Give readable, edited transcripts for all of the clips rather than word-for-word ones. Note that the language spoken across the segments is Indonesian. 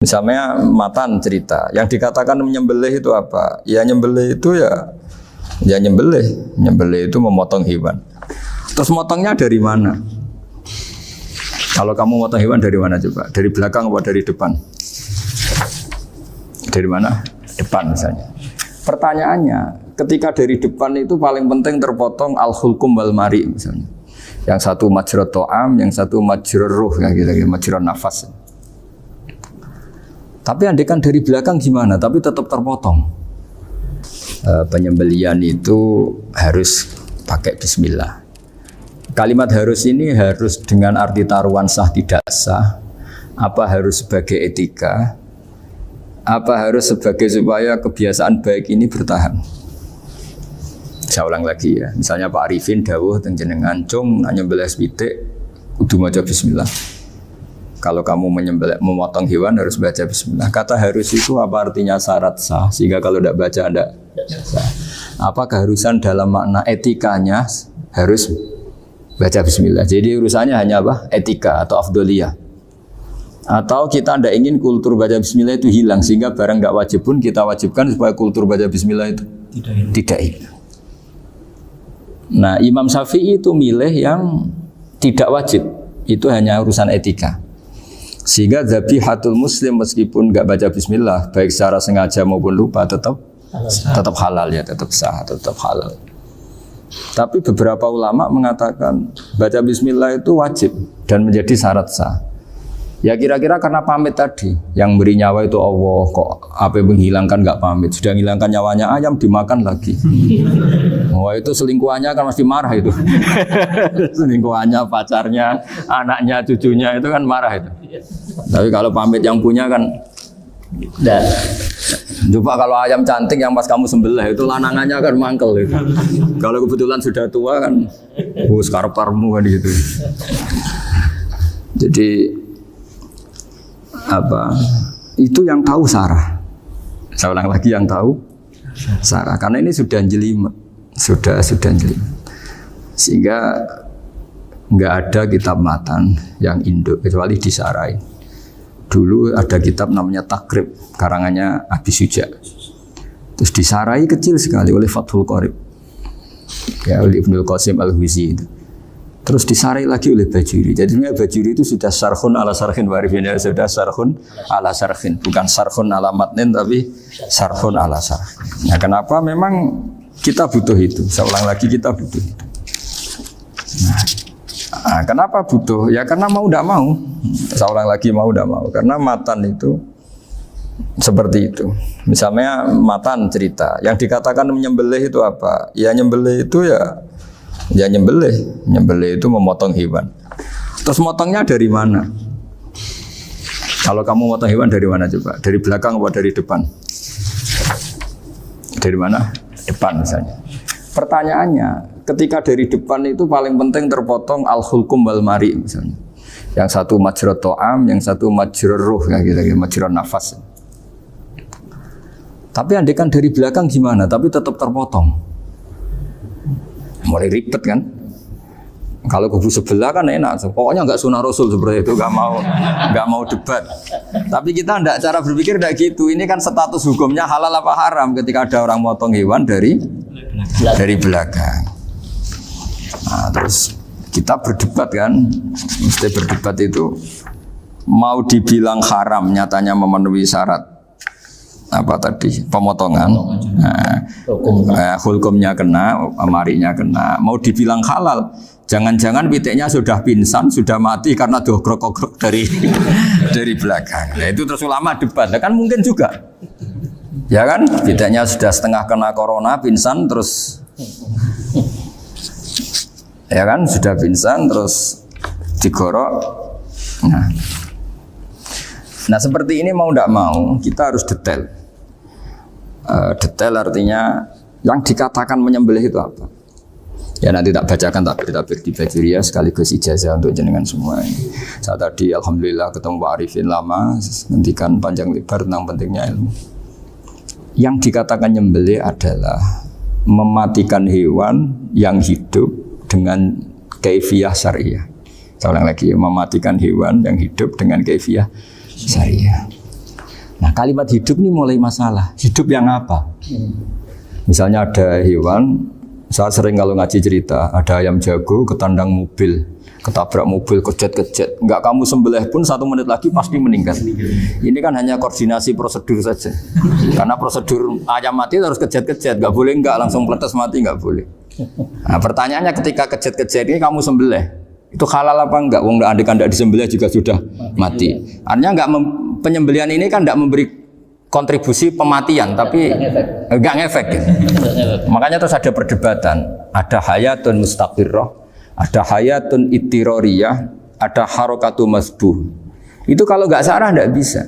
Misalnya matan cerita, yang dikatakan menyembelih itu apa? Ya nyembelih itu ya nyembelih itu memotong hewan. Terus motongnya dari mana? Kalau kamu motong hewan dari mana coba? Dari belakang atau dari depan? Dari mana? Depan misalnya. Pertanyaannya, ketika dari depan itu paling penting terpotong al-hulkum wal mari misalnya. Yang satu majrur to'am, yang satu majrur ruh, kayak gitu, majrur nafas. Tapi andekan dari belakang gimana? Tapi tetap terpotong. Penyembelian itu harus pakai bismillah. Kalimat harus ini harus dengan arti taruhan sah tidak sah. Apa harus sebagai etika? Apa harus sebagai supaya kebiasaan baik ini bertahan? Saya ulang lagi ya. Misalnya Pak Arifin dawuh teng jenengan cung nyembelih pitik kudu maca bismillah. Kalau kamu memotong hewan harus baca bismillah. Kata harus itu apa artinya syarat sah? Sehingga kalau tidak baca tidak sah. Apa keharusan dalam makna etikanya harus baca bismillah. Jadi urusannya hanya apa? Etika atau afdoliyah. Atau kita tidak ingin kultur baca bismillah itu hilang. Sehingga barang tidak wajib pun kita wajibkan supaya kultur baca bismillah itu tidak hilang. Nah Imam Syafi'i itu milih yang tidak wajib. Itu hanya urusan etika. Sehingga zabihatul muslim meskipun nggak baca bismillah baik secara sengaja maupun lupa tetap halal ya, tetap sah, tetap halal. Tapi beberapa ulama mengatakan baca bismillah itu wajib dan menjadi syarat sah. Ya kira-kira karena pamit tadi, yang beri nyawa itu Allah, kok apa yang menghilangkan nggak pamit, sudah menghilangkan nyawanya ayam dimakan lagi. Wah itu selingkuhannya kan mesti marah itu. Selingkuhannya, pacarnya, anaknya, cucunya itu kan marah itu. Tapi kalau pamit yang punya kan, coba kalau ayam cantik yang pas kamu sembelih itu lanangannya kan mangkel itu. Kalau kebetulan sudah tua kan, karep-karepmu kan gitu. Jadi apa? Itu yang tahu Sarah. Saya ulang lagi yang tahu Sarah. Karena ini sudah jelimet, sudah jelimet. Sehingga nggak ada kitab matan yang induk kecuali disarai. Dulu ada kitab namanya Takrib, karangannya Abi Suja. Terus disarai kecil sekali oleh Fathul Qorib, ya oleh Ibnul Qasim Al-Huzi itu. Terus disarai lagi oleh Bajuri. Jadi sebenarnya Bajuri itu sudah sarhun ala sarhin warifin, sudah sarhun ala sarhin, bukan sarhun ala matnin tapi sarhun ala sarhin. Nah, kenapa memang kita butuh itu? Saya ulang lagi, kita butuh itu. Nah, kenapa butuh? Ya karena mau tidak mau. Saya ulang lagi, mau tidak mau. Karena matan itu seperti itu. Misalnya matan cerita, yang dikatakan menyembelih itu apa? Ya nyembelih itu ya nyembelih itu memotong hewan. Terus motongnya dari mana? Kalau kamu motong hewan dari mana coba? Dari belakang atau dari depan? Dari mana? Depan misalnya. Pertanyaannya, ketika dari depan itu paling penting terpotong al-hulkum wal mari misalnya. Yang satu majrur to'am, yang satu majrur ruh, kayak gitu, majrur nafas. Tapi andekan dari belakang gimana? Tapi tetap terpotong. Mulai ribet kan? Kalau kubu sebelah kan enak, pokoknya nggak sunah Rasul seperti itu, nggak mau debat. Tapi kita tidak, cara berpikir tidak gitu. Ini kan status hukumnya halal apa haram ketika ada orang motong hewan dari belakang. Nah, terus kita berdebat kan, mesti berdebat itu mau dibilang haram, nyatanya memenuhi syarat apa tadi pemotongan, hukumnya kena, marinya kena. Mau dibilang halal, jangan-jangan pitiknya sudah pingsan, sudah mati karena dogrok-dogrok dari belakang. Nah itu terus ulama debat, nah, kan mungkin juga, ya kan? Pitiknya sudah setengah kena corona, pingsan terus, ya kan? Sudah pingsan terus digorok. Nah seperti ini mau tidak mau kita harus detail. Detail artinya yang dikatakan menyembelih itu apa? Ya nanti tak bacakan tabir di Bajuriyah sekaligus ijazah untuk jenengan semua ini. Saat tadi alhamdulillah ketemu Pak Arifin lama, ngendikan panjang lebar tentang pentingnya ilmu. Yang dikatakan menyembelih adalah mematikan hewan yang hidup dengan kaifiyah syariah. Saya ulang lagi, mematikan hewan yang hidup dengan kaifiyah syariah. Nah kalimat hidup ini mulai masalah. Hidup yang apa? Misalnya ada hewan, saya sering kalau ngaji cerita, ada ayam jago ketandang mobil, ketabrak mobil, kejet-kejet. Enggak kamu sembelih pun 1 menit lagi pasti meninggal. Ini kan hanya koordinasi prosedur saja. Karena prosedur ayam mati harus kejet-kejet, enggak boleh enggak langsung peletes mati, enggak boleh. Nah pertanyaannya ketika kejet-kejet ini kamu sembelih, itu halal apa enggak? Wong andaikan enggak disembelih juga sudah mati. Artinya enggak penyembelihan ini kan enggak memberi kontribusi pematian, tapi enggak ngefek. Ya. Makanya terus ada perdebatan, ada hayatun mustaqirrah, ada hayatun ittiroriyah, ada harokatu masbuh. Itu kalau enggak sarah enggak bisa.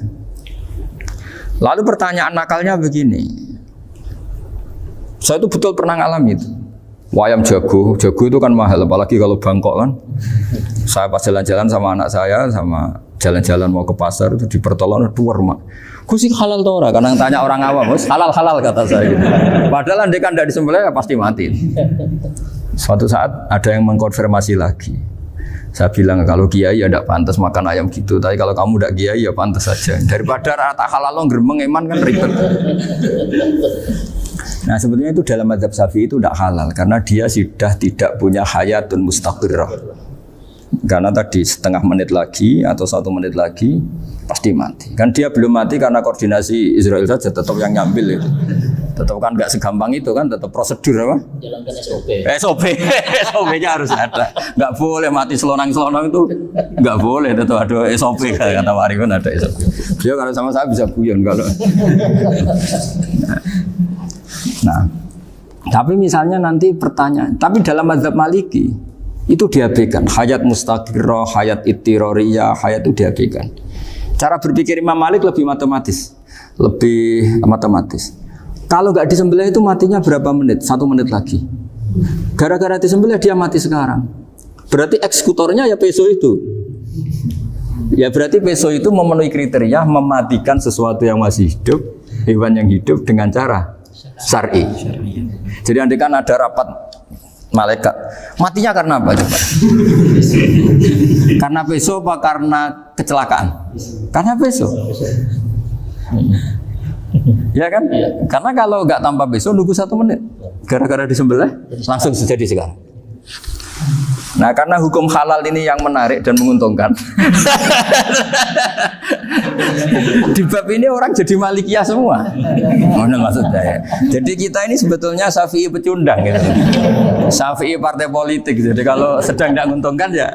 Lalu pertanyaan nakalnya begini, saya itu betul pernah ngalami itu. Ayam jago itu kan mahal, apalagi kalau Bangkok kan. Saya pas jalan-jalan sama anak saya, sama jalan-jalan mau ke pasar itu di pertolongan duar mak. Kusik halal toh ora? Karena tanya orang awam, halal kata saya. Gitu. Padahal andai kan tidak disembelih ya pasti mati. Suatu saat ada yang mengkonfirmasi lagi. Saya bilang kalau kiai ya tidak pantas makan ayam gitu, tapi kalau kamu tidak kiai ya pantas saja. Daripada rata halal lo geremeng eman kan ribet. Nah sebetulnya itu dalam mazhab Syafi'i itu tidak halal karena dia sudah tidak punya hayatun mustaqirrah. Karena tadi setengah menit lagi atau 1 menit lagi pasti mati. Kan dia belum mati karena koordinasi Israel saja, tetap yang nyambil itu. Tetap kan nggak segampang itu kan, tetap prosedur apa? Jalankan SOP. SOP-nya harus ada. Nggak boleh mati selonang-selonang itu, nggak boleh. Tetap ada SOP kata Pak Arifin ada SOP. Dia kalau sama saya bisa guyon kalau. Nah, tapi misalnya nanti pertanyaan, tapi dalam mazhab Maliki itu diabaikan, hayat mustaqirrah, hayat ittiroriyah, hayat itu diabaikan. Cara berpikir Imam Malik lebih matematis. Kalau nggak disembelih itu matinya berapa menit? 1 menit lagi. Gara-gara disembelih dia mati sekarang. Berarti eksekutornya ya peso itu. Ya berarti peso itu memenuhi kriteria mematikan sesuatu yang masih hidup, hewan yang hidup dengan cara syar'i. Jadi andai kan ada rapat malaikat, matinya karena apa coba? Karena peso apa karena kecelakaan? Karena peso. Ya kan? Karena kalau nggak tanpa peso nunggu 1 menit, gara-gara disembelih langsung terjadi sekarang. Nah karena hukum halal ini yang menarik dan menguntungkan. Di bab ini orang jadi Malikiyah semua. Mana maksudnya ya? Jadi kita ini sebetulnya Syafi'i pecundang gitu. Syafi'i partai politik. Jadi kalau sedang tidak menguntungkan ya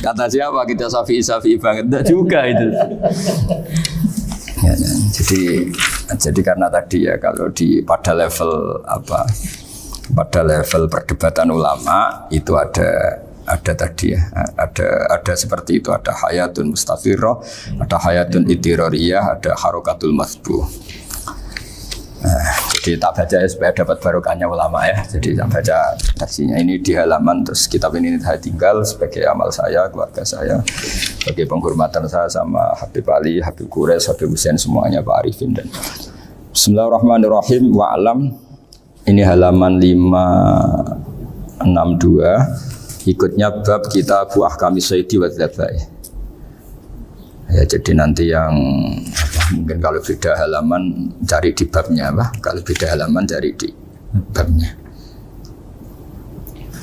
kata siapa kita Syafi'i banget? Tidak juga itu. Ya, jadi karena tadi ya kalau pada level apa? Pada level perdebatan ulama itu ada tadi ya, ada seperti itu, ada hayatun mustaqirrah, ada hayatun ittiroriyah, ada harokatul masbuh. Jadi tak baca ya supaya dapat barokahnya ulama ya. Jadi tak baca versinya ini di halaman, terus kitab ini saya tinggal sebagai amal saya, keluarga saya, sebagai penghormatan saya sama Habib Ali, Habib Qures, Habib Hussein semuanya, Pak Arifin dan Bismillahirrahmanirrahim. Wa'alam. Ini halaman 562. Ikutnya bab kita buah kami sayyidi wa dzabai. Ya jadi nanti yang mungkin kalau beda halaman cari di babnya kalau beda halaman cari di babnya.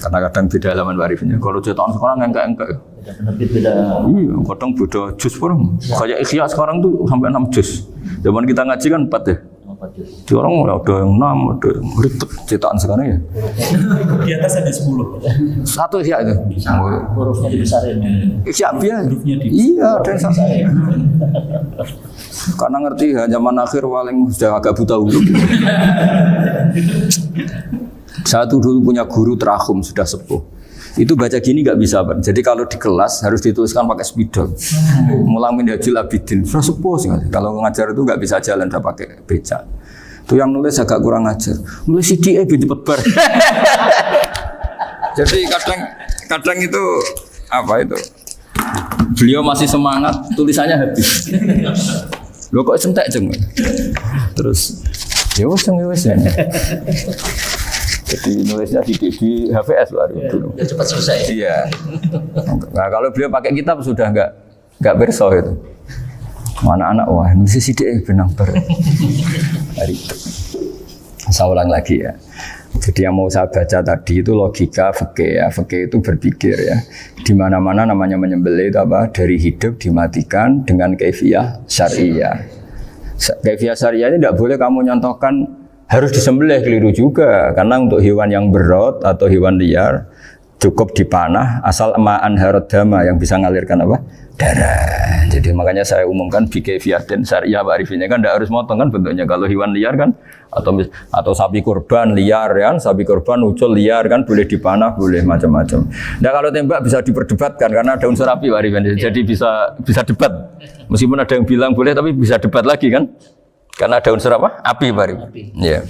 Karena kadang beda halaman warifnya. Kalau cetakan sekarang enggak. Beda. Iya, kadang beda juz pun. Kayak Ikhya sekarang tuh sampai 6 juz. Zaman kita ngaji kan 4 ya. Di orang ada yang 6, ada yang ribet cetakan sekarang ya. Di atas ada 10. Satu Ikhya itu. Hurufnya dibesarin. Ikhya biar. Iya, ada yang sama. Karena ngerti ya zaman akhir paling sudah agak buta huruf. Saya tuh dulu punya guru terakhum sudah sepuh. Itu baca gini nggak bisa, Pak. Jadi kalau di kelas harus dituliskan pakai spidol. Mulang Minhajul Abidin. Sudah sepuh sih. Kalau ngajar itu nggak bisa jalan, udah pakai beca. Itu yang nulis agak kurang ajar. Nulis CDE cepet bar. Jadi kadang itu apa itu? Beliau masih semangat, tulisannya habis. Loh kok sentek jeng. Terus ya wes ya. Jadi nulisnya di HVS baru dulu. Ya cepat selesai. Iya. Nah kalau beliau pakai kitab sudah enggak Enggak berso itu. Anak-anak wah mesti sidik benang ber. Hari itu. Saya ulang lagi ya. Jadi yang mau saya baca tadi itu logika fikih ya. Fikih itu berpikir ya. Di mana-mana namanya menyembelih itu apa? Dari hidup dimatikan dengan kaifiyah syariah. Kaifiyah syariah ini tidak boleh kamu nyontohkan harus disembelih, keliru juga. Karena untuk hewan yang berat atau hewan liar cukup dipanah asal ma'an harad dama yang bisa mengalirkan apa? Darah. Jadi makanya saya umumkan bikaifiyatin syariah Pak Arifin kan tidak harus motong kan bentuknya. Kalau hewan liar kan atau sapi kurban liar kan, sapi kurban ucul liar kan boleh dipanah, boleh macam-macam. Nah kalau tembak bisa diperdebatkan karena ada unsur api Pak Arifin. Jadi bisa debat. Meskipun ada yang bilang boleh tapi bisa debat lagi kan? Karena ada unsur apa? Api Pak Arifin. Iya.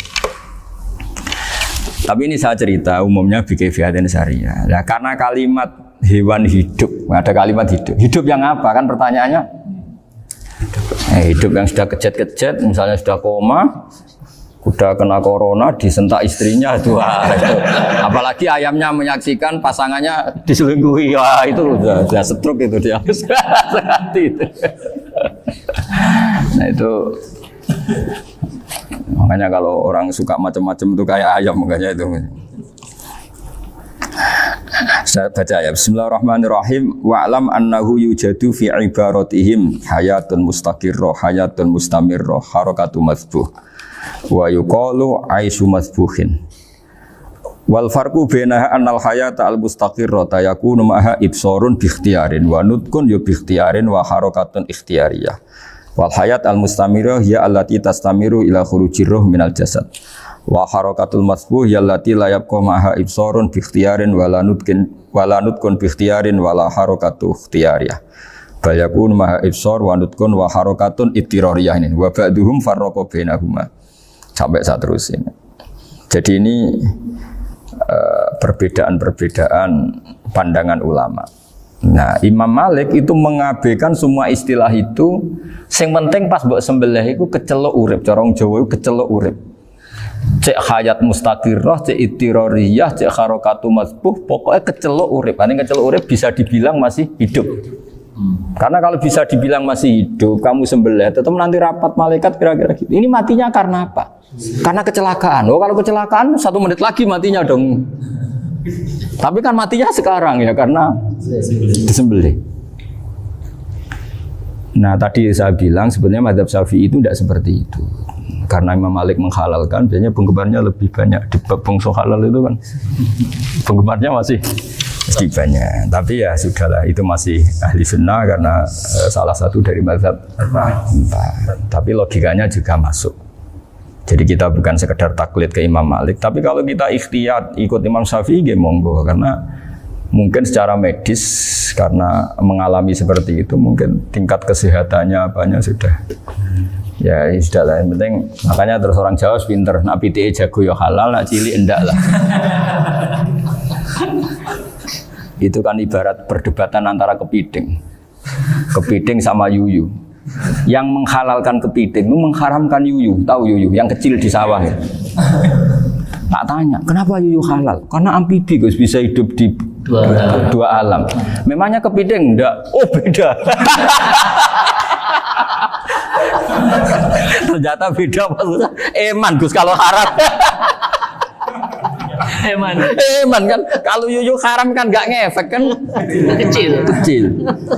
Tapi ini saya cerita umumnya bikaifiyatin syariah. Nah, karena kalimat hewan hidup, ada kalimat hidup. Hidup yang apa? Kan pertanyaannya. Hidup yang sudah kejet-kejet, misalnya sudah koma, udah kena corona, disentak istrinya itu. Apalagi ayamnya menyaksikan pasangannya diselingkuhi, wah itu sudah stroke itu dia. Itu. Nah itu. Makanya kalau orang suka macam-macam itu kayak ayam makanya itu. Saya baca ya. Bismillahirrahmanirrahim. Wa'lam annahu yujadu fi ibaratihim hayatun mustaqirrah, hayatun mustamirrah, harakatu mazbuh. Wa yuqalu aisyu mazbuhin. Wal farqu bainaha annal hayata al mustaqirrah yakunu ma'ha ibsarun bi ikhtiyarin wa nutqun bi ikhtiyarin wa harakatun ikhtiyariyah. Wal hayat al mustamirah ya allati tastamiru ila khurujir ruh minal jasad. Wa harakatul masbuh ya allati la yabqa ma'ha ibsarun bi ikhtiyarin wala nutqun bi ikhtiyarin wala harakatu ikhtiyariyah. Bal yakun ma'ha ibsar wa nutqun wa harakatun ittirariyah ini. Wa ba'duhum farraqa bainahuma. Sampai saat terus ini. Jadi ini perbedaan-perbedaan pandangan ulama. Nah, Imam Malik itu mengabaikan semua istilah itu. Sing penting pas mbok sembelih iku kecelok urip, cara wong Jawa iku kecelok urip. Cek hayat mustaqirrah, cek ittirariyah, cek harakatu mazbuh, pokoknya kecelok urip. Ane kecelok urip bisa dibilang masih hidup. Karena kalau bisa dibilang masih hidup, kamu sembelih, tetap nanti rapat malaikat kira-kira gitu. Ini matinya karena apa? Karena kecelakaan. Oh, kalau kecelakaan 1 menit lagi matinya dong. Tapi kan matinya sekarang ya karena disembelih. Nah tadi saya bilang sebenarnya mazhab Syafi'i itu tidak seperti itu. Karena Imam Malik menghalalkan, biasanya penggemarnya lebih banyak. Di bab bungsu halal itu kan penggemarnya masih banyak. Tapi ya sudahlah, itu masih ahli sunnah karena salah satu dari mazhab. Tapi logikanya juga masuk. Jadi kita bukan sekedar taklid ke Imam Malik, tapi kalau kita ikhtiyat ikut Imam Syafi'i ya monggo, karena mungkin secara medis karena mengalami seperti itu mungkin tingkat kesehatannya apanya sudah ya sudah lah, yang penting makanya terus orang Jawa pinter, nak PTE jago ya halal, nak cilik enggak lah. Itu kan ibarat perdebatan antara kepiting sama yuyu. Yang menghalalkan kepiting itu mengharamkan yuyu. Tahu yuyu yang kecil di sawah ya? Tak tanya kenapa yuyu halal, karena amfibi Gus, bisa hidup di dua alam. Memangnya kepiting enggak? Oh beda. Ternyata beda maksudnya. Eman Gus kalau haram. Eman kan, kalau yuyu haram kan nggak ngefek kan, kecil.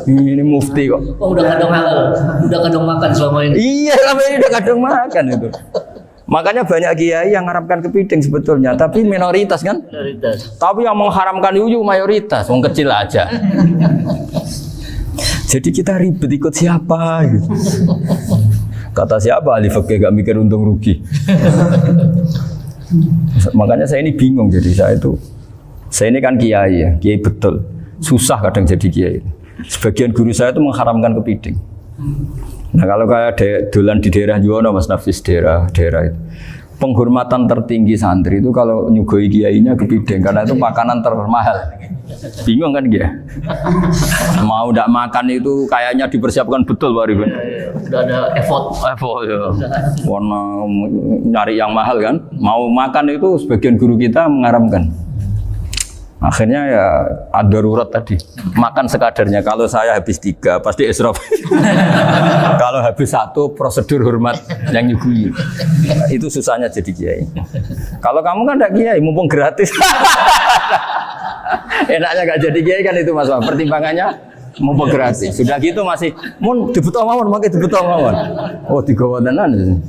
Ini mufti kok. Oh, udah kadang halal, udah kadang makan selama ini. Iya, selama ini udah kadang makan itu. Makanya banyak kiai yang mengharamkan kepiting sebetulnya, tapi minoritas kan. Minoritas. Tapi yang mengharamkan yuyu mayoritas, wong kecil aja. Jadi kita ribet ikut siapa? Gitu. Kata siapa ahli fikih gak mikir untung rugi. Makanya saya ini bingung, jadi saya ini kan kiai ya, kiai betul, susah kadang jadi kiai. Sebagian guru saya itu mengharamkan kepiting. Nah kalau kayak dolan di daerah Juwono, Mas Nafis daerah itu, penghormatan tertinggi santri itu kalau nyugoi kiainya kepiting, karena itu makanan termahal. Bingung kan dia? Mau tidak makan itu kayaknya dipersiapkan betul Pak Rifan. Udah ada effort ya. Warna nyari yang mahal kan. Mau makan itu sebagian guru kita mengharamkan. Akhirnya ya ada darurat tadi, makan sekadarnya. Kalau saya habis 3 pasti israf. Kalau habis 1 prosedur hormat yang nyugui. Itu susahnya jadi kiai. Kalau kamu kan tidak kiai, mumpung gratis. Enaknya gak jadi kiai kan itu Mas. Pertimbangannya mumpung gratis. Sudah gitu masih mun dibutuh mawon, makai dibutuh mawon. Oh digawa tenan.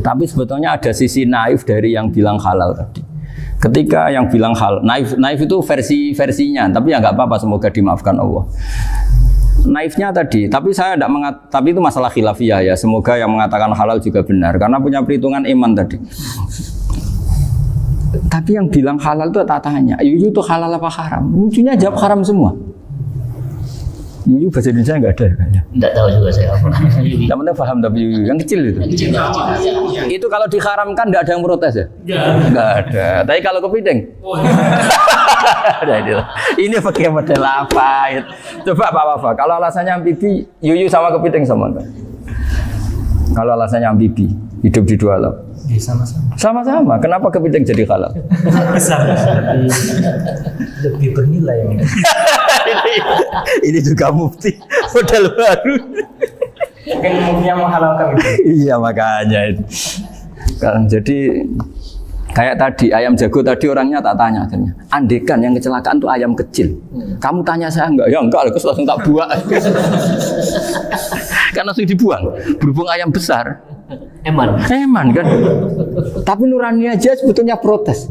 Tapi sebetulnya ada sisi naif dari yang bilang halal tadi. Ketika yang bilang naif itu versinya, tapi ya nggak apa-apa, semoga dimaafkan Allah. Naifnya tadi, tapi saya tidak tapi itu masalah khilafiyah ya. Semoga yang mengatakan halal juga benar, karena punya perhitungan iman tadi. Tapi yang bilang halal itu tak tanya, Yuyu itu halal apa haram? Lucunya jawab haram semua. Yuyu bahasa Indonesia nggak ada kayaknya. Nggak tahu juga saya apa. Yang penting paham tapi Yuyu yang kecil itu. Itu kalau diharamkan nggak ada yang protes ya? Nggak ada. Tapi kalau kepiting? Ini pakai model apa? Coba Pak. Kalau alasannya amfibi, Yuyu sama kepiting sama enggak? Kalau alasannya amfibi, hidup di 2 alam. Sama-sama. Sama-sama. Kenapa kepiting jadi halal? Lebih bernilai. Ini juga mufti model baru. Mungkin muftinya menghalalkan itu. Iya makanya itu. Kan jadi kayak tadi ayam jago tadi orangnya tak tanya akhirnya. Andekan yang kecelakaan tuh ayam kecil. Kamu tanya saya enggak? Ya enggak, terus langsung tak buang. Kan langsung dibuang. Berhubung ayam besar. Eman kan. Tapi nurani aja sebetulnya protes.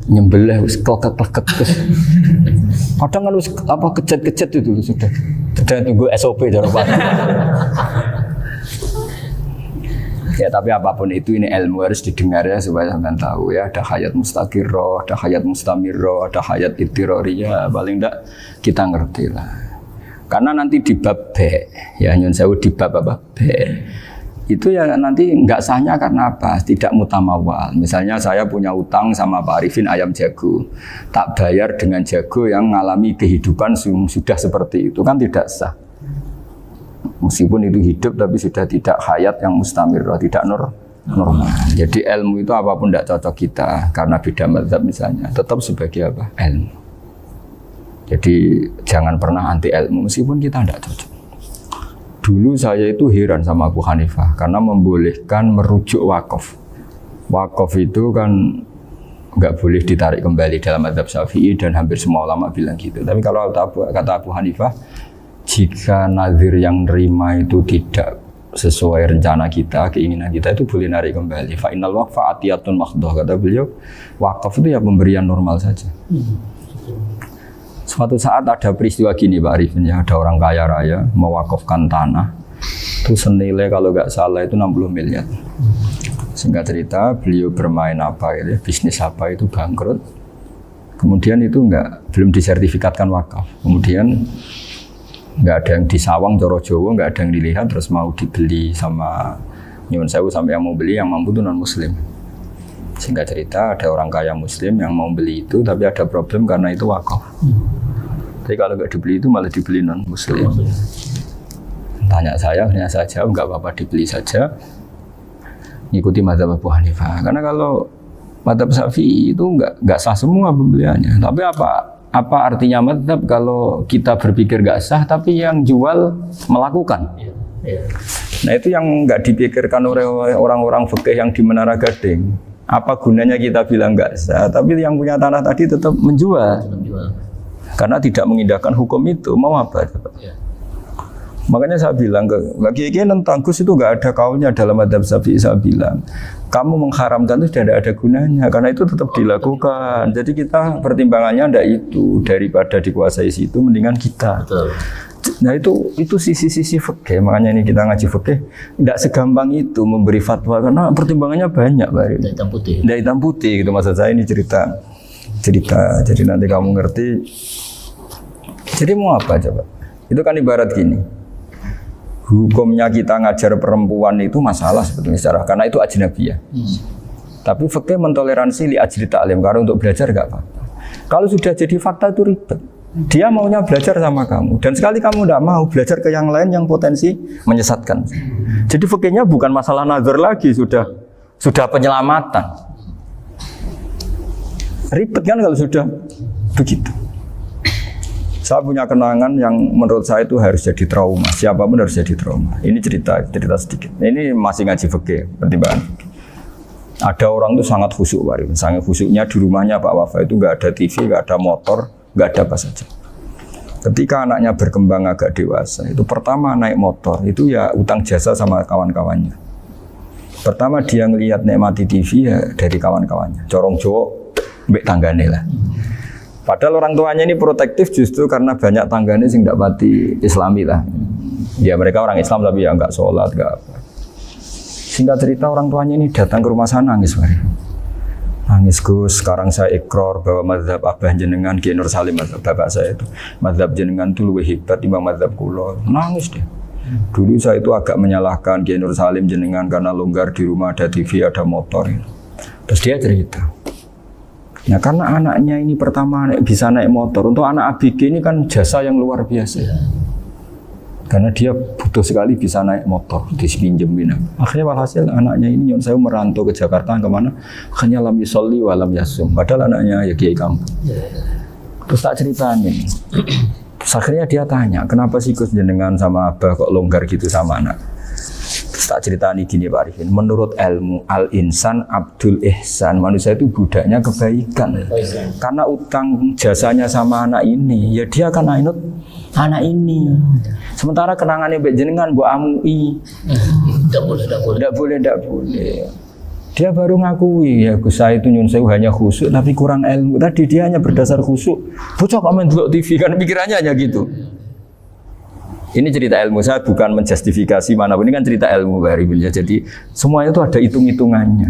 Nyembelih wis klekek-klekek terus. Kadang kan wis apa kejet-kejet itu sudah. Sudah tunggu SOP dari Pak. Ya tapi apapun itu ini ilmu harus didengar ya supaya sampean tahu ya, ada hayat mustaqirroh, ada hayat mustamirroh, ada hayat ittiroriyah, paling enggak kita ngerti lah. Karena nanti di bab B, ya nyun sewu di bab apa? B. Itu ya nanti enggak sahnya karena apa? Tidak mutamawal. Misalnya saya punya utang sama Pak Arifin ayam jago. Tak bayar dengan jago yang mengalami kehidupan sudah seperti itu kan tidak sah. Meskipun itu hidup tapi sudah tidak hayat yang mustamirroh, tidak normal. Jadi ilmu itu apapun tidak cocok kita karena beda mazhab misalnya, tetap sebagai apa? Ilmu. Jadi jangan pernah anti ilmu meskipun kita tidak cocok. Dulu saya itu heran sama Abu Hanifah karena membolehkan merujuk wakaf. Wakaf itu kan nggak boleh ditarik kembali dalam mazhab Syafi'i dan hampir semua ulama bilang gitu. Tapi kalau kata Abu Hanifah, jika nazir yang nerima itu tidak sesuai rencana kita, keinginan kita, itu boleh narik kembali. Fa innal waqfa atiyatun makhdoh, kata beliau. Wakaf itu ya pemberian normal saja. Suatu saat ada peristiwa gini Pak Arifin ya, ada orang kaya raya mewakafkan tanah itu senilai kalau nggak salah itu 60 miliar. Singkat cerita beliau bermain apa ya, bisnis apa itu bangkrut. Kemudian itu belum disertifikatkan wakaf. Kemudian nggak ada yang disawang Coro Jowo, nggak ada yang dilihat, terus mau dibeli sama nyuwun sewu sampai yang mau beli yang mampu itu non muslim. Singkat cerita ada orang kaya muslim yang mau beli itu tapi ada problem karena itu wakaf. Tapi kalau nggak dibeli itu malah dibeli non muslim. Tanya saya, akhirnya saya jawab nggak apa-apa dibeli saja. Ngikuti mazhab Abu Hanifah. Karena kalau mazhab Syafi'i itu nggak sah semua pembeliannya. Tapi apa artinya mazhab kalau kita berpikir nggak sah tapi yang jual melakukan? Nah itu yang nggak dipikirkan oleh orang-orang fikih yang di Menara Gading. Apa gunanya kita bilang nggak sah, tapi yang punya tanah tadi tetap menjual. Karena tidak mengindahkan hukum itu, mau apa? Makanya saya bilang, bagi tentang Gus itu nggak ada kaulnya dalam mazhab Syafi'i. Saya bilang, kamu mengharamkan itu tidak ada gunanya, karena itu tetap dilakukan. Jadi kita pertimbangannya ndak itu, daripada dikuasai situ, mendingan kita. Betul. Nah itu sisi-sisi fikih, makanya ini kita ngaji fikih tidak segampang itu memberi fatwa karena pertimbangannya banyak Pak. Dari hitam putih. Dari hitam putih gitu maksud saya, ini cerita. Jadi nanti kamu ngerti. Jadi mau apa coba? Itu kan ibarat gini. Hukumnya kita ngajar perempuan itu masalah sebetulnya secara karena itu ajnabiyah. Tapi fikih mentoleransi li ajli ta'lim karena untuk belajar enggak apa-apa. Kalau sudah jadi fakta itu ribet. Dia maunya belajar sama kamu dan sekali kamu tidak mau belajar ke yang lain yang potensi menyesatkan. Jadi fikihnya bukan masalah nazar lagi, sudah penyelamatan. Ribet kan kalau sudah begitu. Saya punya kenangan yang menurut saya itu harus jadi trauma. Siapapun harus jadi trauma. Ini cerita sedikit. Ini masih ngaji fikih, pertimbangan. Ada orang itu sangat khusyuk, sangat khusyuknya di rumahnya Pak Wafa itu nggak ada TV, nggak ada motor, nggak ada apa saja. Ketika anaknya berkembang agak dewasa, itu pertama naik motor, itu ya utang jasa sama kawan-kawannya. Pertama dia ngelihat nikmati TV ya dari kawan-kawannya. Corong Jawa, mbek tanggane lah. Padahal orang tuanya ini protektif justru karena banyak tangganya sing tidak pati Islami lah. Ya mereka orang Islam tapi ya enggak sholat, enggak apa. Singkat cerita orang tuanya ini datang ke rumah saya nangis, nangis Gus. Sekarang saya ikrar bahwa mazhab Abah jenengan Ki Nur Salim, mazhab bapak saya itu, mazhab jenengan itu lebih hebat timbang mazhab kula. Nangis dia. Dulu saya itu agak menyalahkan Ki Nur Salim jenengan karena longgar di rumah ada TV, ada motor. Terus dia cerita. Nah karena anaknya ini pertama bisa naik motor, untuk anak ABG ini kan jasa yang luar biasa. Karena dia butuh sekali bisa naik motor, dipinjemin. Akhirnya walhasil anaknya ini saya merantau ke Jakarta kemana? Hanya lam yusolli wa lam yasum. Padahal anaknya ya kiai kampung. Terus tak ceritain. Terus akhirnya dia tanya, kenapa sih Gus jenengan sama Abah kok longgar gitu sama anak? Terus tak ceritani gini Pak Arifin, menurut ilmu al-insan abdul ihsan, manusia itu budaknya kebaikan. Karena utang jasanya sama anak ini, ya dia akan ainut anak ini. Sementara kenangannya mbek jenengan mbok amui. Tidak boleh. Dia baru ngakui ya Gus saya itu nyun sewu hanya khusyuk tapi kurang ilmu. Tadi dia hanya berdasar khusyuk. Bocah kok main delok TV kan pikirannya hanya gitu. Ini cerita ilmu, saya bukan menjustifikasi manapun, ini kan cerita ilmu Pak Arifin ya. Jadi semuanya itu ada hitung-hitungannya.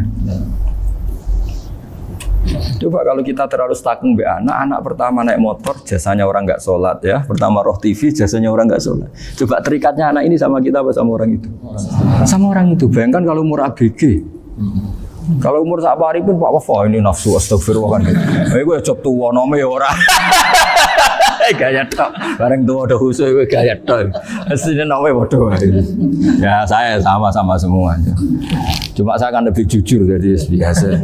Coba kalau kita terlalu stakung anak pertama naik motor, jasanya orang nggak sholat ya. Pertama roh TV, jasanya orang nggak sholat. Coba terikatnya anak ini sama kita apa sama orang itu? Sama orang itu. Bayangkan kalau umur ABG. Kalau umur sak hari pun Pak Wafa ini nafsu astagfirullah kan. Gue coba tua nome orang. Gaya tok, bareng tua udah khusus gue gaya tok. Aslinya namanya bodoh. Ya saya sama semua. Cuma saya akan lebih jujur dari biasa.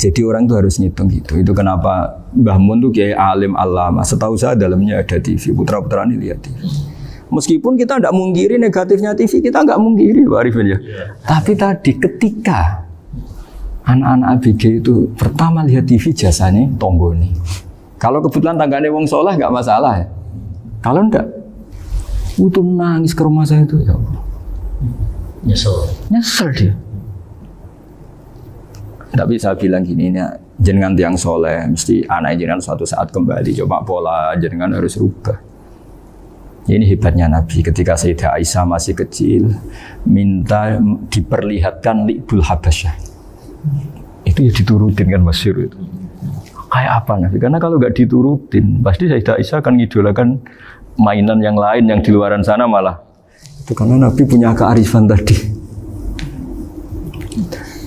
Jadi orang itu harus ngitung gitu. Itu kenapa Mbah Mun tuh kiai alim alama. Setahu saya dalamnya ada TV. Putra-putra ini lihat TV. Meskipun kita tidak mungkiri negatifnya TV, kita nggak mungkiri Pak Arifin ya. Tapi tadi ketika anak-anak ABG itu pertama lihat TV jasanya tonggoni. Kalau kebetulan tangganya wong soleh nggak masalah ya. Kalau enggak, itu nangis ke rumah saya itu ya Allah. Nyesel dia. Tapi saya bilang gini, ini jenengan tiang soleh, mesti anak jenengan suatu saat kembali. Coba pola jenengan harus rubah. Ini hebatnya Nabi. Ketika Sayyidah Aisyah masih kecil, minta diperlihatkan li'bul habasyah. Itu ya diturutin kan masyhur itu. Kayak apa Nabi? Karena kalau nggak diturutin, pasti Sayyidah Aisyah akan ngidolakan mainan yang lain yang di luaran sana malah. Itu karena Nabi punya kearifan tadi.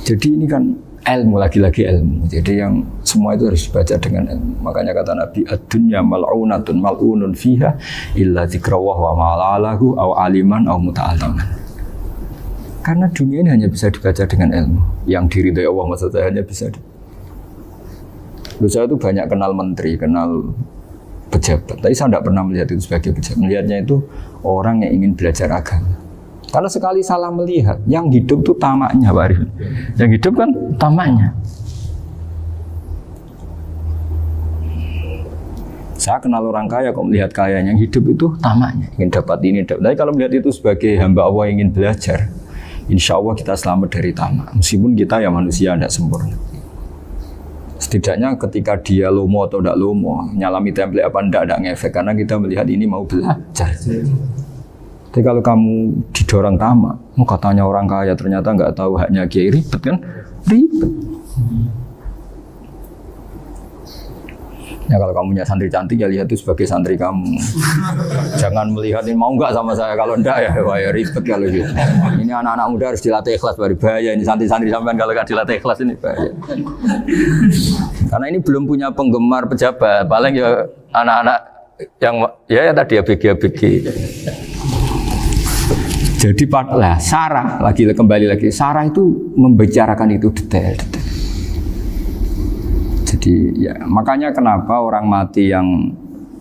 Jadi ini kan ilmu, lagi-lagi ilmu. Jadi yang semua itu harus dibaca dengan ilmu. Makanya kata Nabi, ad-dunya mal'unatun mal'unun fiha illa dzikrawah wa ma'alalahu aw aliman aw muta'aliman. Karena dunia ini hanya bisa dibaca dengan ilmu. Yang diridhai Allah maksudnya hanya bisa saya itu banyak kenal menteri, kenal pejabat. Tapi saya tidak pernah melihat itu sebagai pejabat. Melihatnya itu orang yang ingin belajar agama. Karena sekali salah melihat, yang hidup itu tamaknya Pak Arifin. Yang hidup kan tamaknya. Saya kenal orang kaya, kok melihat kaya. Yang hidup itu tamaknya, ingin dapat ini. Tapi kalau melihat itu sebagai hamba Allah yang ingin belajar, insya Allah kita selamat dari tamak. Meskipun kita ya manusia tidak sempurna. Setidaknya ketika dia lomo atau tidak lomo, nyalami template apa tidak ngefek, karena kita melihat ini mau belajar. Tapi kalau kamu didorong tamak, katanya orang kaya ternyata nggak tahu haknya kiai, ribet kan? Ribet. Ya kalau kamu punya santri cantik ya lihat itu sebagai santri kamu. Jangan melihat ini mau nggak sama saya, kalau enggak ya ribet kalau gitu. Ini anak-anak muda harus dilatih ikhlas, baru bahaya ini santri-santri sampean kalau nggak dilatih ikhlas ini bahaya. Karena ini belum punya penggemar pejabat, paling ya anak-anak yang ya tadi ABG. Jadi Sarah kembali lagi Sarah itu membicarakan itu detail. Jadi ya makanya kenapa orang mati yang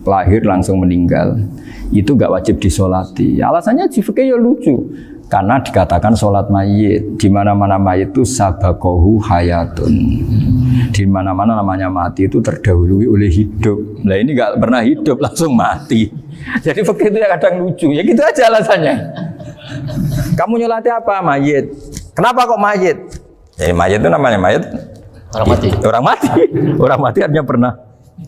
lahir langsung meninggal itu nggak wajib disolati. Alasannya fikih ya lucu. Karena dikatakan sholat mayit, di mana-mana mayit itu sabakohu hayatun. Di mana-mana namanya mati itu terdahului oleh hidup. Nah ini nggak pernah hidup langsung mati. Jadi fikih itu ya kadang lucu. Ya gitu aja alasannya. Kamu nyolati apa? Mayit. Kenapa kok mayit? Jadi mayit itu namanya mayit. Orang mati. Orang mati. Orang mati artinya pernah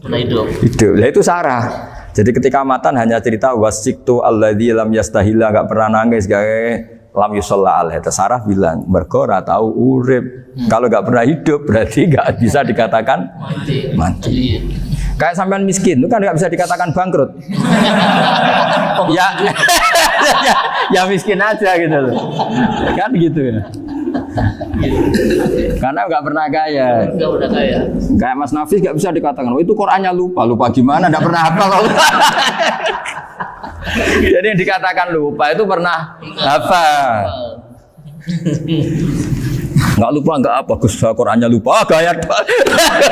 hidup. Hidup. Lah itu sarah. Jadi ketika matan hanya cerita wasiktu alladzi lam yastahila, enggak pernah nangis, lam yusalla alaihi. Sarah bilang mergo ora tau urip. Kalau enggak pernah hidup berarti enggak bisa dikatakan mati. Kayak sampean miskin itu kan enggak bisa dikatakan bangkrut. ya, ya miskin aja gitu loh. Kan gitu ya. Karena nggak pernah kaya. Nggak pernah kaya. Kayak Mas Nafis nggak bisa dikatakan, oh itu Qurannya lupa gimana? Nggak pernah hafal. Jadi yang dikatakan lupa itu pernah hafal. Nggak lupa nggak apa, Gus Qurannya lupa, gaya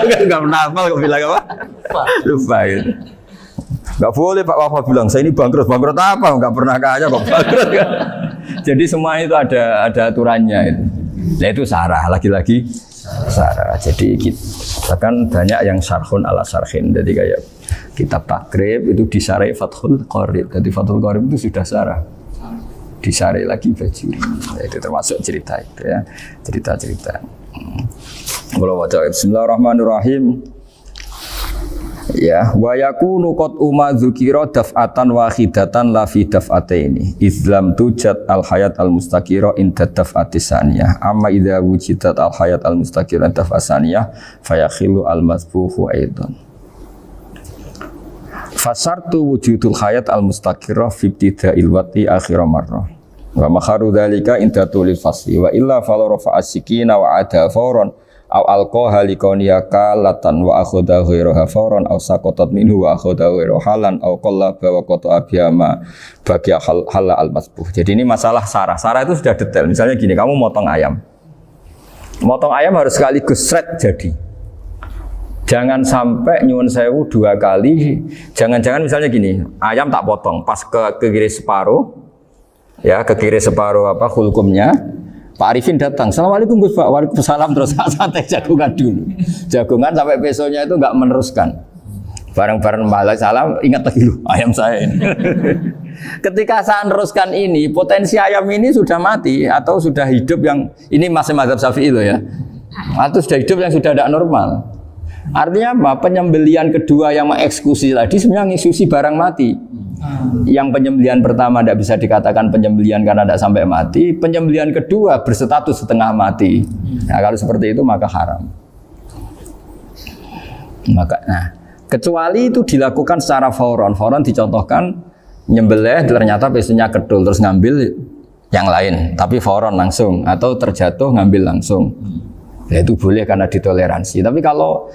nggak pernah hafal, kok bilang apa? Lupa gitu. Nggak boleh Pak Wafa bilang saya ini bangkrut apa? Nggak pernah kaya kok bangkrut kan? Jadi semua itu ada aturannya itu. Nah itu sarah, lagi-lagi sarah. Jadi kita kan banyak yang syarhun ala syarhin. Jadi kayak kitab takrib itu disarai Fathul Qorib. Jadi Fathul Qorib itu sudah sarah. Disarai lagi Bajuri. Nah, itu termasuk cerita itu ya. Cerita-cerita. Bismillahirrahmanirrahim. Ya, wa yakunu qad umma dzukira daf'atan wahidatan la fi daf'ataini. Islam tujad al hayat al mustaqira inda daf'ati saniyah. Amma idza wujidat al hayat al mustaqira daf'at saniyah fayakhilu al masbuhu aidan. Fasartu wujudul hayat al mustaqira fi ibtida'il waqti akhir marrah. Wa makharu dzalika inda tulil fasli wa illa fala rafa'a sikina wa ada fawran aw alqaha liqawniyaka latan wa akhadha ghairaha fawran aw saqatat minhu wa akhadha ghairu halan aw qallaba wa qata abiyama bagi hal al masbuh. Jadi ini masalah sarah. Sarah itu sudah detail. Misalnya gini, kamu motong ayam. Motong ayam harus sekaligus shred jadi. Jangan sampai nyuwun sewu 2 kali. Jangan-jangan misalnya gini, ayam tak potong pas ke kiri separuh. Ya, ke kiri separuh apa hulkumnya. Pak Arifin datang, Assalamualaikum Gus Pak, waalaikumsalam, terus santai jagungan dulu. Jagungan sampai besoknya itu enggak meneruskan. Bareng-bareng balik salam, ingat lagi lu, ayam saya ini. Ketika saya meneruskan ini, potensi ayam ini sudah mati atau sudah hidup yang, ini masih mazhab Syafi'i loh ya. Atau sudah hidup yang sudah tidak normal. Artinya apa? Penyembelian kedua yang mengeksekusi tadi sebenarnya mengeksekusi barang mati. Yang penyembelian pertama tidak bisa dikatakan penyembelian karena tidak sampai mati. Penyembelian kedua berstatus setengah mati. Nah, kalau seperti itu maka haram. Nah, kecuali itu dilakukan secara fauron. Fauron dicontohkan nyembelih ternyata pesunya kedul terus ngambil yang lain. Tapi fauron langsung atau terjatuh ngambil langsung. Ya, itu boleh karena ditoleransi. Tapi kalau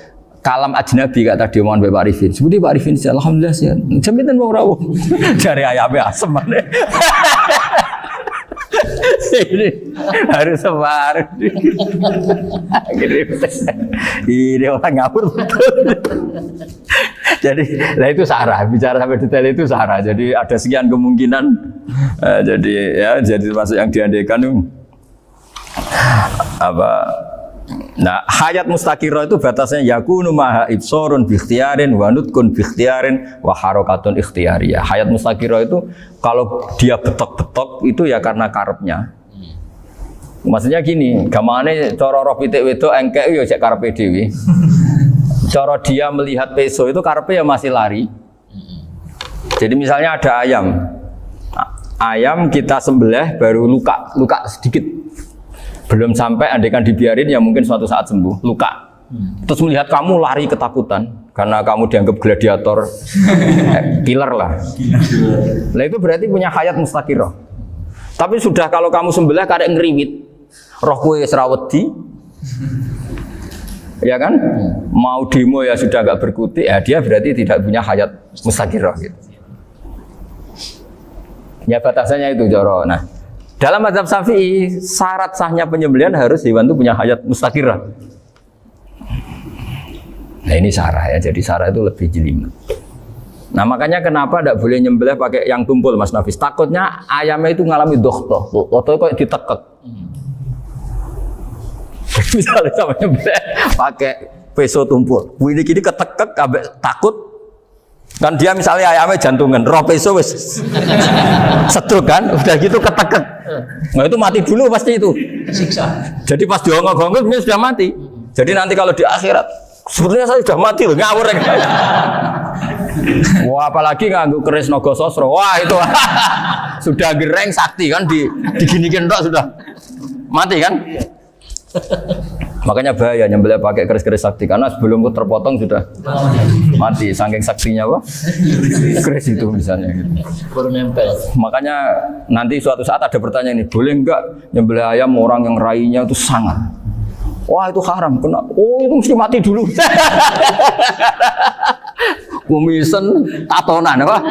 kalam ajnabi kata dia mohon Pak Arifin. Seperti Pak Arifin, alhamdulillah sih. Jaminan mau rawuh. Dari ayamnya asem mana? Ini harus sebar. Ini orang ngawur betul. Jadi, lah itu sarah. Bicara sampai detail itu sarah. Jadi ada sekian kemungkinan. Jadi termasuk yang diandaikan itu apa? Nah, hayat mustaqirah itu batasnya yakunu maha ibsorun bi ikhtiyarin wa nutkun bi ikhtiyarin wa harakatun ikhtiyariyah. Hayat mustaqirah itu kalau dia betok-betok itu ya karena karepnya. Maksudnya gini, gamane cara roh pitik wedok engkek ya cek karepe dhewe. Cara dia melihat peso itu karepe ya masih lari. Jadi misalnya ada ayam. Ayam kita sembelih baru luka sedikit. Belum sampai andaikan dibiarin ya mungkin suatu saat sembuh, luka. Terus melihat kamu lari ketakutan karena kamu dianggap gladiator, killer lah. Nah itu berarti punya hayat mustaqirah. Tapi sudah kalau kamu sembelih karek ngeriwit, roh kue serawedi, ya kan? Mau demo ya sudah agak berkutik, ya dia berarti tidak punya hayat mustaqirah gitu. Ya batasannya itu Joro. Nah, dalam mazhab Syafi'i, syarat sahnya penyembelihan harus hewan itu punya hayat mustaqirah. Nah ini sarah ya, jadi sarah itu lebih jelimet. Nah makanya kenapa tidak boleh nyembelih pakai yang tumpul Mas Nafis? Takutnya ayamnya itu ngalami dohtoh, dohtoh kok ditekek. Misalnya sama nyembelih pakai peso tumpul, ini kini ketekek, takut kan dia misalnya ayamnya jantungan, roh peso wes setruk kan, udah gitu ketekek. Nah itu mati dulu pasti itu. Siksa. Jadi pas diongok-ongok ini sudah mati. Jadi nanti kalau di akhirat, sebenarnya saya sudah mati loh, ngawur ya. Wah apalagi nganggo keris naga sosro, wah itu sudah gereng sakti kan diginikin tok sudah mati kan. Makanya bahaya nyembelih pakai keris-keris sakti karena sebelum itu terpotong sudah mati saking saktinya apa keris itu misalnya gitu. Baru nempel. Makanya nanti suatu saat ada pertanyaan ini, boleh enggak nyembelih ayam orang yang rainya itu sangat? Wah itu haram, kena. Oh itu mesti mati dulu. Kumisen tatonan apa?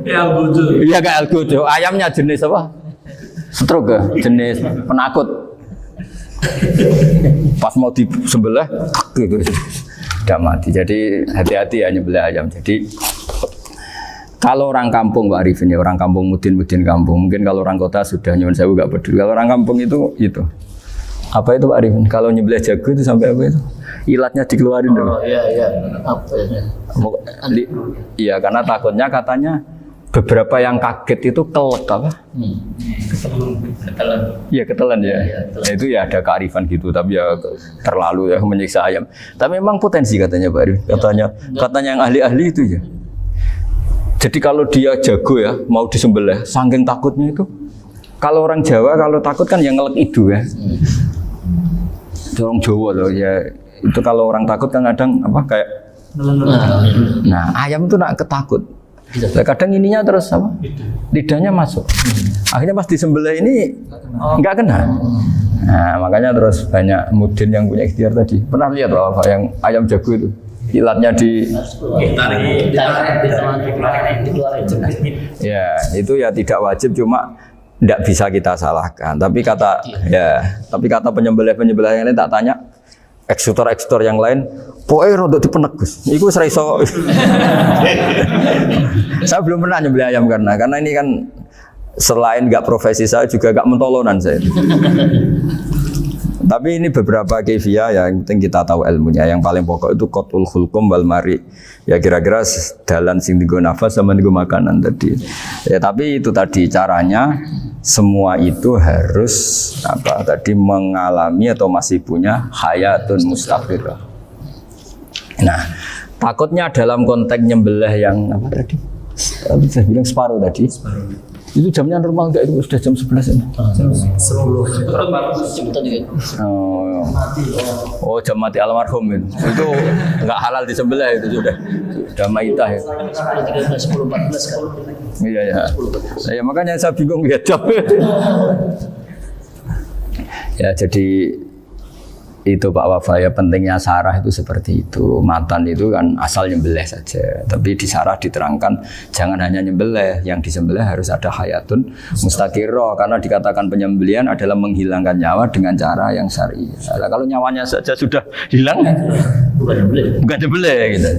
Ya bodoh. Iya kayak algojo. Ayamnya jenis apa? Stroke ya? Jenis penakut. Pas mau disembelih, gitu. Udah mati. Jadi hati-hati ya nyembelih ayam. Jadi kalau orang kampung Pak Arifin ya, orang kampung mudin kampung. Mungkin kalau orang kota sudah nyuwun sewu nggak peduli. Kalau orang kampung itu. Apa itu Pak Arifin? Kalau nyembelih jago itu sampai apa itu? Ilatnya dikeluarin dulu. Oh iya. Apa ya? Iya karena takutnya katanya beberapa yang kaget itu kelek apa? Ketelan. Iya ketelan ya. Nah, itu ya ada kearifan gitu tapi ya terlalu ya menyiksa ayam. Tapi memang potensi katanya Pak Arifin. Katanya yang ahli-ahli itu ya. Jadi kalau dia jago ya mau disembelih, saking takutnya itu. Kalau orang Jawa kalau takut kan yang ngelek itu ya. Orang Jawa loh ya. Itu kalau orang takut kan kadang apa kayak nah ayam itu nak ketakut. Nah, kadang ininya terus apa? Lidahnya masuk. Akhirnya pas disembelih ini nggak kena. Nah, makanya terus banyak mudin yang punya ikhtiar tadi. Pernah lihat apa yang ayam jago itu? Ilatnya ya itu ya tidak wajib cuma tidak bisa kita salahkan. Tapi kata penyembelih yang lain tak tanya eksekutor yang lain, pokoknya rodok dipenek Gus. Iku seraiso. Saya belum pernah nyembelih ayam karena ini kan selain nggak profesi saya juga nggak mentolonan saya. Tapi ini beberapa kefiah ya, yang penting kita tahu ilmunya. Yang paling pokok itu qatul khulqum wal mari. Ya kira-kira dalan sing digo nafas sama digo makanan tadi. Ya tapi itu tadi caranya semua itu harus apa tadi mengalami atau masih punya hayatun mustaqirah. Nah, takutnya dalam konteks nyembelih yang apa tadi? Saya bilang separuh tadi. Itu jamnya normal enggak itu sudah jam 11 ini? Jam 10. Cepetan juga. Oh, jam mati almarhum itu. Itu enggak halal disembelih itu sudah maitah ya. 10, 13, 10, 14 kan. Iya ya. Ya makanya saya bingung lihat jam. Ya jadi itu Pak Wafa ya pentingnya sarah itu seperti itu. Matan itu kan asal nyembelih saja. Tapi di sarah diterangkan jangan hanya nyembelih, yang disembelih harus ada hayatun mustaqirah karena dikatakan penyembelihan adalah menghilangkan nyawa dengan cara yang syar'i. Nah, kalau nyawanya saja sudah hilang bukan nyembelih gitu.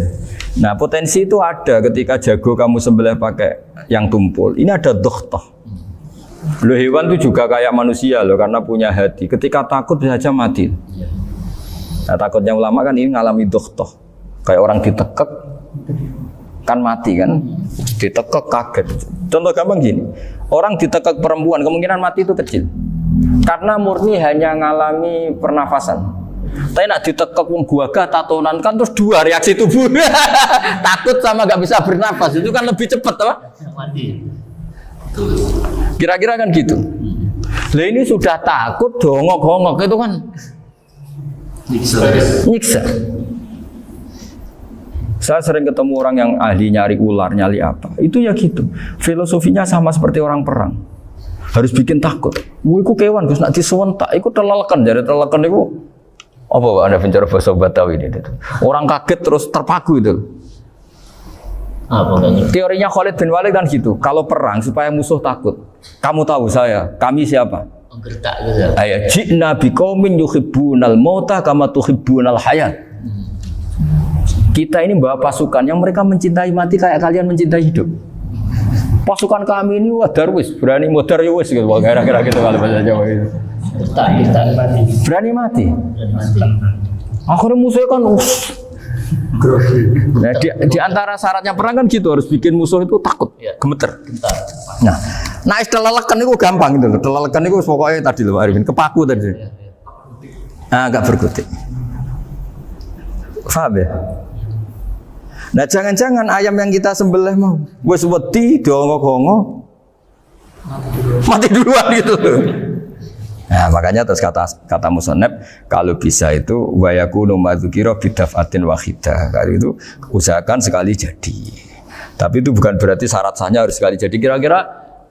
Nah, potensi itu ada ketika jago kamu sembelih pakai yang tumpul. Ini ada dohtoh. Loh hewan itu juga kayak manusia loh karena punya hati. Ketika takut bisa saja mati. Nah takutnya ulama kan ini ngalami dohtoh. Kayak orang ditekek kan mati kan. Ditekek kaget. Contoh gampang gini. Orang ditekek perempuan kemungkinan mati itu kecil. Karena murni hanya ngalami pernafasan. Tapi nak ditekek gua tatonan kan terus dua reaksi tubuh. Takut sama gak bisa bernafas itu kan lebih cepat apa? Mati. Kira-kira kan gitu. Lah ini sudah takut dongok-hongok itu kan nyiksa. Saya sering ketemu orang yang ahli nyari ular, nyari apa. Itu ya gitu. Filosofinya sama seperti orang perang. Harus bikin takut. Iku kewan Gus nak disuwentak, iku telelekan jare telelekan iku. Apa Pak Anda bicara bahasa Batawi ini? Orang kaget terus terpaku itu. Teorinya Khalid bin Walid kan gitu. Kalau perang supaya musuh takut. Kamu tahu saya, kami siapa? Gertak gitu. Ayat ji'na biqaumin yuhibbunal mauta kama tuhibbunal hayat. Kita ini bawa pasukan yang mereka mencintai mati kayak kalian mencintai hidup. Pasukan kami ini wadar wis, berani modar ya wis gitu. Kira-kira gitu kalau bahasa Jawa itu. Kita mati. Berani mati. Mati. Akhirnya musuhnya kan nah, di antara syaratnya perang kan gitu, harus bikin musuh itu takut, gemeter. Nah istilah lelekan itu gampang gitu loh. Lelekan itu pokoknya tadi loh Arifin, kepaku tadi. Nah, agak berkutik. Paham ya? Nah jangan-jangan ayam yang kita sembelih mau wis wedi dongok-dongok mati duluan gitu. Nah makanya terus kata musannaf kalau bisa itu wa yakunu madzukira bidafatin wahidah. Kalau itu usahakan sekali jadi. Tapi itu bukan berarti syarat sahnya harus sekali jadi. Kira-kira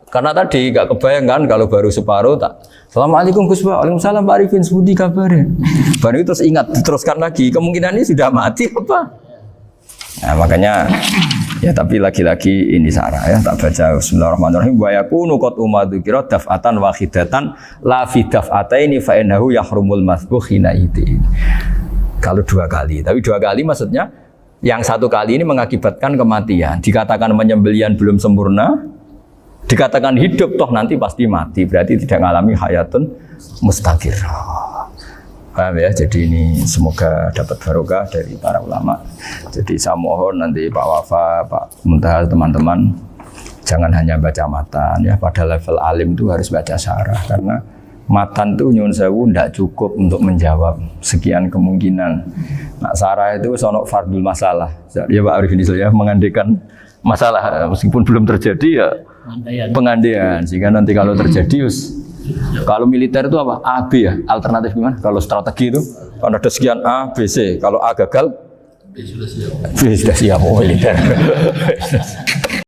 karena tadi gak kebayang kan kalau baru separuh tak. Assalamualaikum Gus Ba. Waalaikumsalam Pak Arifin, sebuti kabarnya. Baru itu terus ingat diteruskan lagi. Kemungkinan ini sudah mati apa? Nah makanya ya tapi lagi-lagi ini sarah ya tak baca Bismillahirrahmanirrahim wa yakunu qad umadzukira daf'atan wahidatan la fi daf'ataini fa innahu yahrumul masbuh hina idin. Kalau 2 kali, tapi 2 kali maksudnya yang 1 kali ini mengakibatkan kematian. Dikatakan penyembelihan belum sempurna, dikatakan hidup toh nanti pasti mati, berarti tidak mengalami hayatun mustaqirah. Paham ya? Jadi ini semoga dapat barokah dari para ulama. Jadi saya mohon nanti Pak Wafa, Pak Muntaha, teman-teman jangan hanya baca matan ya. Pada level alim itu harus baca syarah karena matan itu nyuwun sewu tidak cukup untuk menjawab sekian kemungkinan. Nah syarah itu sono fardul masalah. Ya Pak Arifin ya mengandekan masalah meskipun belum terjadi ya pengandaian sehingga nanti kalau terjadi kalau militer itu apa? A, B ya? Alternatif gimana? Kalau strategi itu kalau ada sekian A, B, C. Kalau A gagal, B sudah siap. Oh militer.